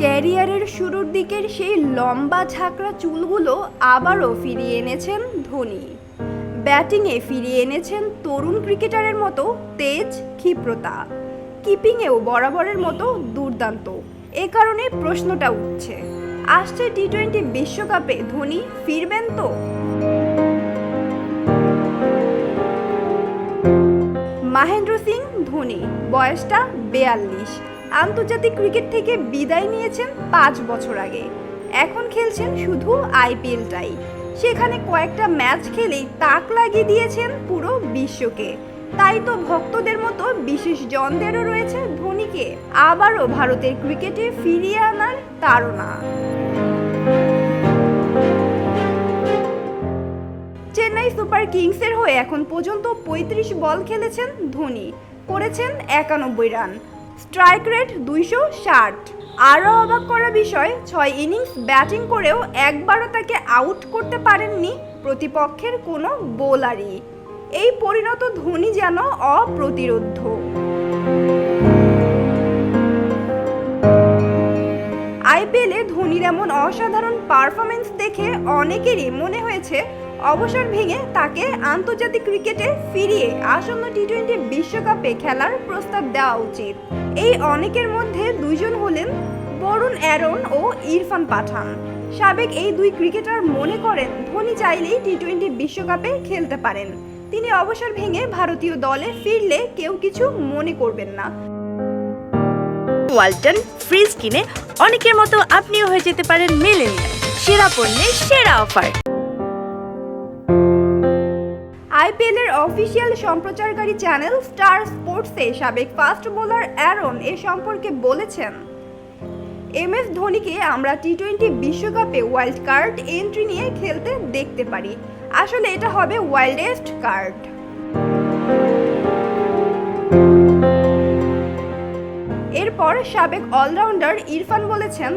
ক্যারিয়ারের শুরুর দিকের সেই লম্বা ঝাঁকড়া চুলগুলো আবারও ফিরিয়ে এনেছেন ধোনি। ব্যাটিংয়ে ফিরিয়ে এনেছেন তরুণ ক্রিকেটারের মতো তেজ, ক্ষিপ্রতা। কিপিংয়েও বরাবরের মতো দুর্দান্ত। এ কারণে প্রশ্নটা উঠছে, আসছে টি-20 বিশ্বকাপে ধোনি ফিরবেন তো? মহেন্দ্র সিং ধোনি, বয়সটা 42। আন্তর্জাতিক ক্রিকেট থেকে বিদায় নিয়েছেন 5 বছর আগে। এখন খেলছেন শুধু আইপিএলটাই। সেখানে কয়েকটা ম্যাচ খেলেই তাক লাগিয়ে দিয়েছেন পুরো বিশ্বকে। তাই তো ভক্তদের মতো বিশেষ জনদেরও রয়েছে ধোনিকে আবারও ভারতের ক্রিকেটে ফিরিয়ে আনার তাড়না। চেন্নাই সুপার কিংসের হয়ে এখন পর্যন্ত 35 বল খেলেছেন ধোনি, করেছেন 91 রান, স্ট্রাইক রেট 260। আরও অবাক করা বিষয়, 6 ইনিংস ব্যাটিং করেও একবারও তাকে আউট করতে পারেননি প্রতিপক্ষের কোনো বোলারই। এই পরিণত ধোনি যেন অপ্রতিরোধ্য। আইপিএলে ধোনির এমন অসাধারণ পারফরমেন্স দেখে অনেকেরই মনে হয়েছে অবসর ভেঙে তাকে আন্তর্জাতিক ক্রিকেটে ফিরিয়ে আসন্ন টি-20 বিশ্বকাপে খেলার প্রস্তাব দেওয়া উচিত। এই অনেকের মধ্যে দুইজন হলেন বরুণ অ্যারন ও ইরফান পাঠান। সাবেক এই দুই ক্রিকেটার মনে করেন ধোনি চাইলেই টি-20 বিশ্বকাপে খেলতে পারেন। তিনি অবসর ভেঙে ভারতীয় দলে ফিরলে কেউ কিছু মনে করবেন না। ওয়ালটন ফ্রিজ কিনে অনেকের মতো আপনিও হয়ে যেতে পারেন মিলেনিয়াল। সেরা পণ্যের সেরা অফার। আইপিএলের অফিসিয়াল সম্প্রচারকারী চ্যানেল স্টার স্পোর্টসে সাবেক ফাস্ট বোলার অ্যারন এ সম্পর্কে বলেছেন, এমএস ধোনিকে আমরা টি-20 বিশ্বকাপে ওয়াইল্ড কার্ড এন্ট্রি নিয়ে খেলতে দেখতে পারি। আসলে এটা হবে ওয়াইল্ডেস্ট কার্ড। এরপর সাবেক অলরাউন্ডার ইরফান বলেছেন,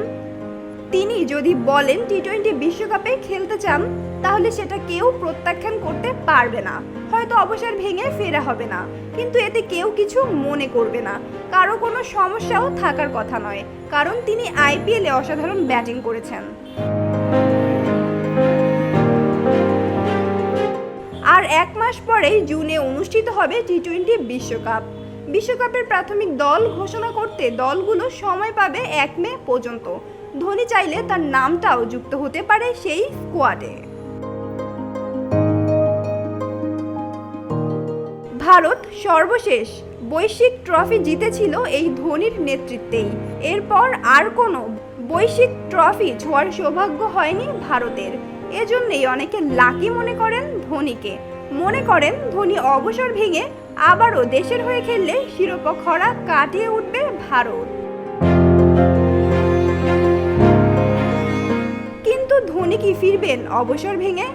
তিনি যদি বলেন টি-20 বিশ্বকাপে খেলতে চান তাহলে সেটা কেউ প্রত্যাখ্যান করতে পারবে না। হয়তো অবসর ভেঙে ফেরা হবে না, কিন্তু এতে কেউ কিছু মনে করবে না। কারো কোনো সমস্যাও থাকার কথা নয়, কারণ তিনি আইপিএলে অসাধারণ ব্যাটিং করেছেন। আর 1 মাস পরেই জুনে অনুষ্ঠিত হবে টি-20 বিশ্বকাপ। বিশ্বকাপের প্রাথমিক দল ঘোষণা করতে দলগুলো সময় পাবে 1 মে পর্যন্ত। ধোনি চাইলে তার নামটাও যুক্ত হতে পারে সেই স্কোয়াডে। ভারত সর্বশেষ বৈশ্বিক ট্রফি জিতেছিল এই ধোনির নেতৃত্বেই। এরপর আর কোনো বৈশ্বিক ট্রফি ছোঁয়ার সৌভাগ্য হয়নি ভারতের। এজন্যই অনেকে লাকি মনে করেন ধোনিকে। মনে করেন ধোনি অবসর ভেঙে আবারও দেশের হয়ে খেললে শিরোপা খরা কাটিয়ে উঠবে ভারত। কিন্তু ধোনি কি ফিরবেন অবসর ভেঙে?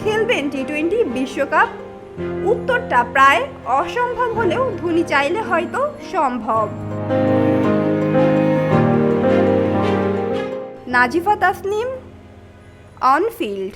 খেলবেন টি-20 বিশ্বকাপ? উত্তরটা প্রায় অসম্ভব হলেও ধোনি চাইলে হয়তো সম্ভব। Nazifa Tasnim, on field.